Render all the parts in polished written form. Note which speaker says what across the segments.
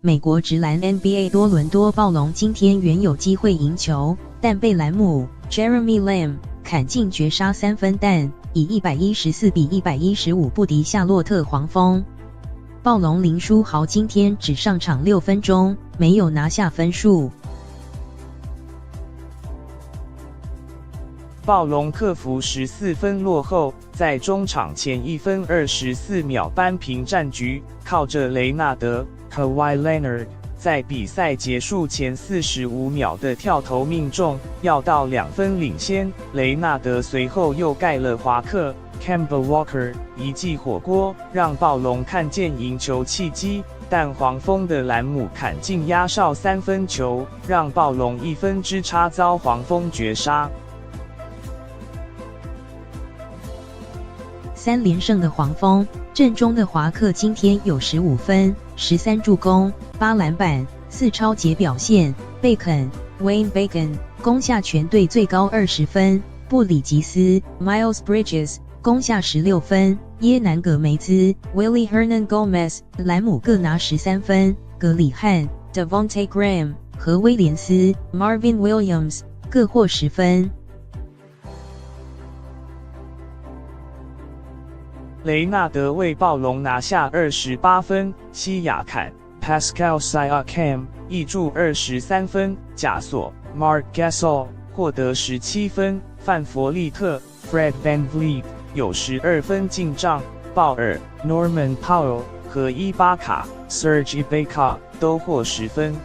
Speaker 1: 美国职篮 NBA 多伦多暴龙今天原有机会赢球，但被蓝姆 Jeremy Lamb 砍进绝杀三分弹，以114比115不敌夏洛特黄蜂。暴龙林书豪今天只上场6分钟，没有拿下分数。
Speaker 2: 暴龙克服14分落后，在中场前1分24秒扳平战局，靠着雷纳德 Kawhi Leonard 在比赛结束前45秒的跳投命中，要到2分领先。雷纳德随后又盖了华克 Kemba Walker 一记火锅，让暴龙看见赢球契机。但黄蜂的兰姆砍进压哨3分球，让暴龙1分之差遭黄蜂绝杀。
Speaker 1: 3连胜的黄蜂，阵中的华克今天有15分、13助攻、8篮板、4超节表现。贝肯 Wayne Bacon 攻下全队最高20分。布里吉斯 Miles Bridges 攻下16分。耶南葛梅兹 Willie Hernan Gomez 兰姆各拿13分。格里汉 Devontae Graham 和威廉斯 Marvin Williams 各获10分。
Speaker 2: 雷纳德为暴龙拿下28分，西亚坎 Pascal Siakam 挹注23分，贾索 Marc Gasol 获得17分，范弗利特 Fred VanVleet 有12分进账，鲍尔 Norman Powell 和伊巴卡 Serge Ibaka 都获10分。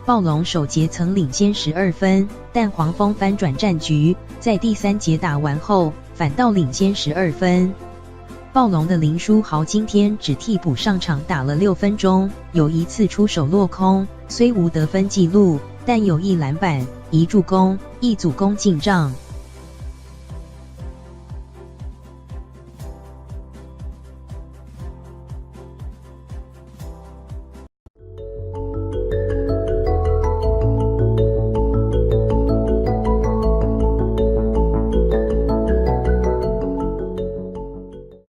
Speaker 1: 暴龙首节曾领先12分，但黄蜂翻转战局，在第3节打完后，反倒领先12分。暴龙的林书豪今天只替补上场打了6分钟，有1次出手落空，虽无得分记录，但有1篮板、1助攻、1组攻进账。